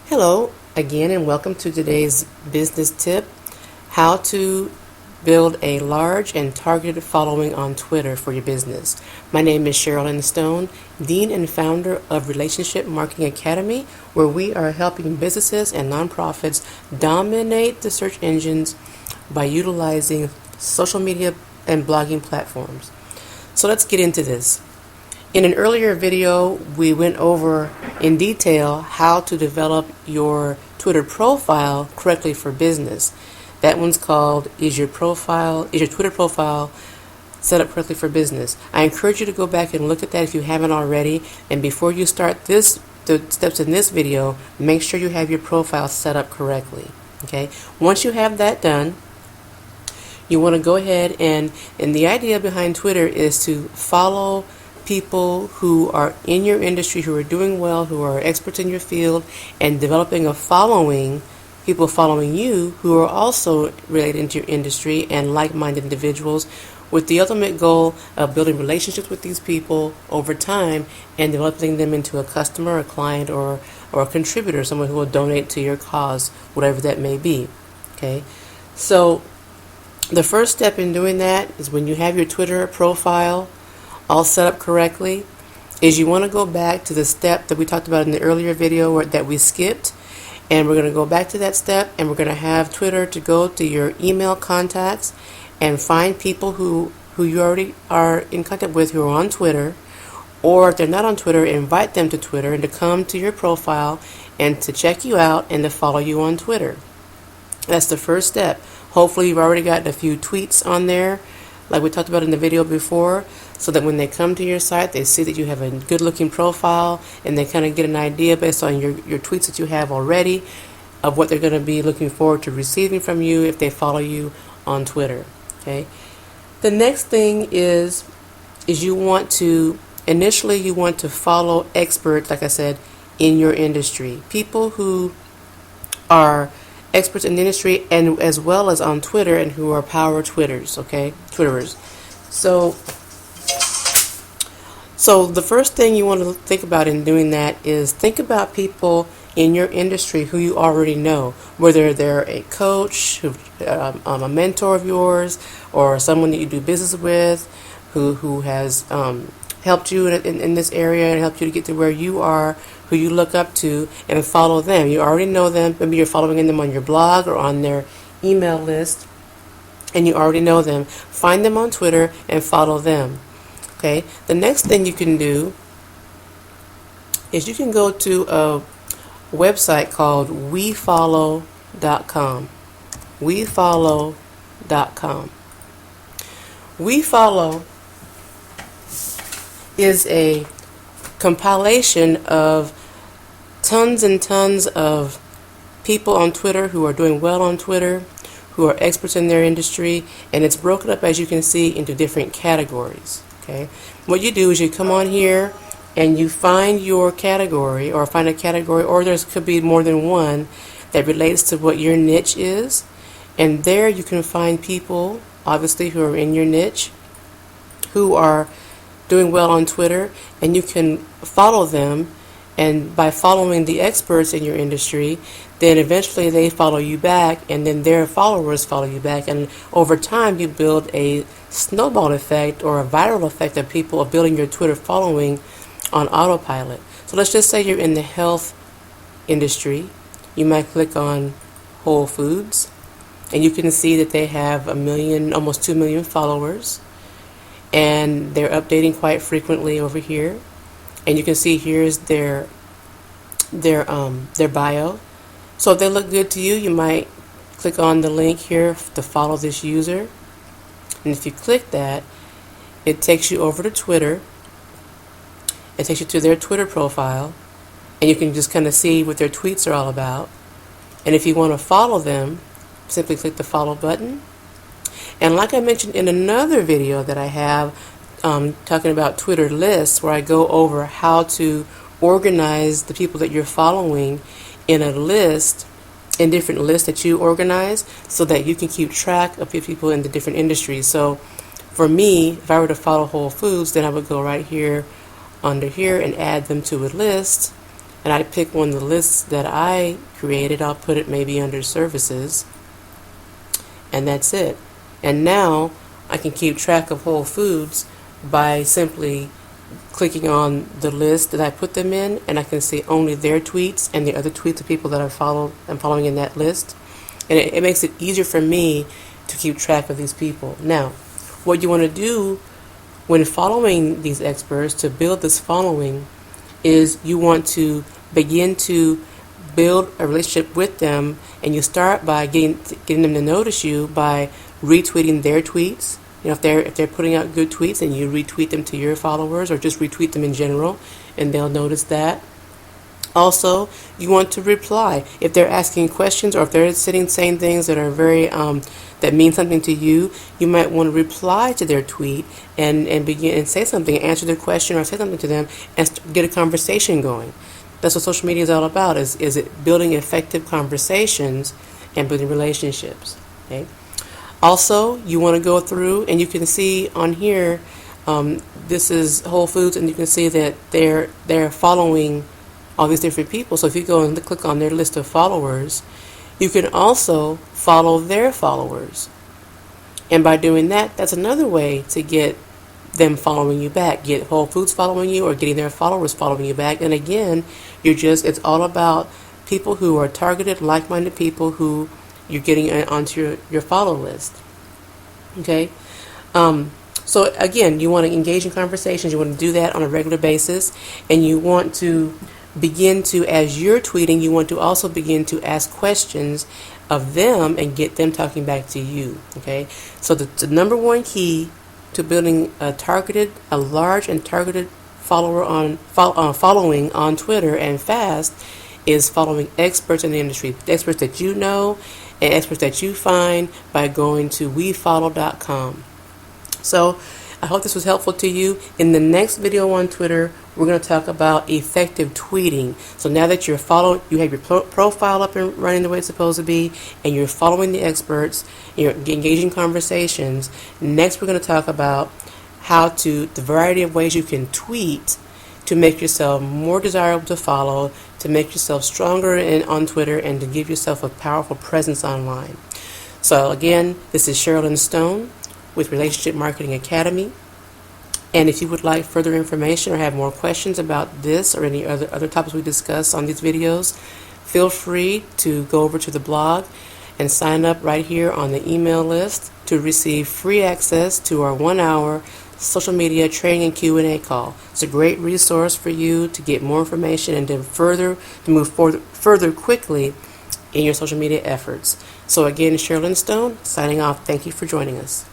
Hello again and welcome to today's business tip, how to build a large and targeted following on Twitter for your business. My name is Sherilyn Stone, Dean and founder of Relationship Marketing Academy, where we are helping businesses and nonprofits dominate the search engines by utilizing social media and blogging platforms. So let's get into this. In an earlier video, we went over in detail how to develop your Twitter profile correctly for business. That one's called Is Your Twitter Profile Set Up Correctly for Business? I encourage you to go back and look at that if you haven't already. And before you start the steps in this video, make sure you have your profile set up correctly. Okay? Once you have that done, you want to go ahead and the idea behind Twitter is to follow people who are in your industry, who are doing well, who are experts in your field, and developing a following, people following you who are also related to your industry and like-minded individuals, with the ultimate goal of building relationships with these people over time and developing them into a customer, a client, or a contributor, someone who will donate to your cause, whatever that may be. Okay, so the first step in doing that is when you have your Twitter profile all set up correctly, is you want to go back to the step that we talked about in the earlier video that we skipped, and we're going to go back to that step, and we're going to have Twitter to go to your email contacts and find people who you already are in contact with who are on Twitter, or if they're not on Twitter, invite them to Twitter and to come to your profile and to check you out and to follow you on Twitter. That's the first step. Hopefully you've already gotten a few tweets on there like we talked about in the video before, so that when they come to your site, they see that you have a good looking profile and they kind of get an idea based on your tweets that you have already of what they're going to be looking forward to receiving from you if they follow you on Twitter. Okay. The next thing is you want to follow experts, like I said, in your industry, people who are experts in the industry and as well as on Twitter and who are power Twitterers, okay? Twitterers. So the first thing you want to think about in doing that is think about people in your industry who you already know, whether they're a coach, a mentor of yours, or someone that you do business with who has helped you in this area and helped you to get to where you are, who you look up to, and follow them. You already know them. Maybe you're following them on your blog or on their email list, and you already know them. Find them on Twitter and follow them. Okay. The next thing you can do is you can go to a website called wefollow.com. wefollow.com. WeFollow is a compilation of tons and tons of people on Twitter who are doing well on Twitter, who are experts in their industry, and it's broken up, as you can see, into different categories. Okay, what you do is you come on here and you find your category, or find a category, or there could be more than one that relates to what your niche is, and there you can find people, obviously, who are in your niche, who are doing well on Twitter, and you can follow them, and by following the experts in your industry, then eventually they follow you back, and then their followers follow you back, and over time you build a snowball effect or a viral effect of people of building your Twitter following on autopilot. So let's just say you're in the health industry. You might click on Whole Foods, and you can see that they have 1 million, almost 2 million followers, and they're updating quite frequently over here. And you can see here's their bio. So if they look good to you, you might click on the link here to follow this user. And if you click that, it takes you over to Twitter. It takes you to their Twitter profile, and you can just kind of see what their tweets are all about. And if you want to follow them, simply click the follow button. And like I mentioned in another video that I have talking about Twitter lists, where I go over how to organize the people that you're following in a list, in different lists that you organize, so that you can keep track of people in the different industries. So for me, if I were to follow Whole Foods, then I would go right here under here and add them to a list. and I pick one of the lists that I created. I'll put it maybe under services, and that's it. And now I can keep track of Whole Foods by simply clicking on the list that I put them in, and I can see only their tweets and the other tweets of people that I'm following in that list. And it makes it easier for me to keep track of these people. Now, what you want to do when following these experts to build this following is you want to begin to build a relationship with them, and you start by getting them to notice you by retweeting their tweets. You know, if they're putting out good tweets, and you retweet them to your followers, or just retweet them in general, and they'll notice that. Also, you want to reply if they're asking questions, or if they're saying things that are very that mean something to you. You might want to reply to their tweet and begin and say something, answer their question, or say something to them, and get a conversation going. That's what social media is all about. Is it building effective conversations and building relationships? Okay. Also, you want to go through, and you can see on here, this is Whole Foods, and you can see that they're following all these different people. So if you go and click on their list of followers, you can also follow their followers. And by doing that, that's another way to get them following you back. Get Whole Foods following you, or getting their followers following you back. And again, it's all about people who are targeted, like-minded people who you're getting onto your follow list. Okay? So again, you want to engage in conversations. You want to do that on a regular basis. And you want to begin to, as you're tweeting, you want to also begin to ask questions of them and get them talking back to you. Okay? So the number one key to building a large and targeted following on Twitter and fast is following experts in the industry, experts that you know and experts that you find by going to wefollow.com. So I hope this was helpful to you. In the next video on Twitter, we're going to talk about effective tweeting. So now that you have your profile up and running the way it's supposed to be, and you're following the experts, you're engaging conversations. Next, we're going to talk about the variety of ways you can tweet to make yourself more desirable to follow, to make yourself stronger on Twitter, and to give yourself a powerful presence online. So again, this is Sherilyn Stone with Relationship Marketing Academy. And if you would like further information or have more questions about this or any other topics we discuss on these videos, feel free to go over to the blog and sign up right here on the email list to receive free access to our 1-hour social media training and Q&A call. It's a great resource for you to get more information and to move further quickly in your social media efforts. So again, Sherilyn Stone signing off. Thank you for joining us.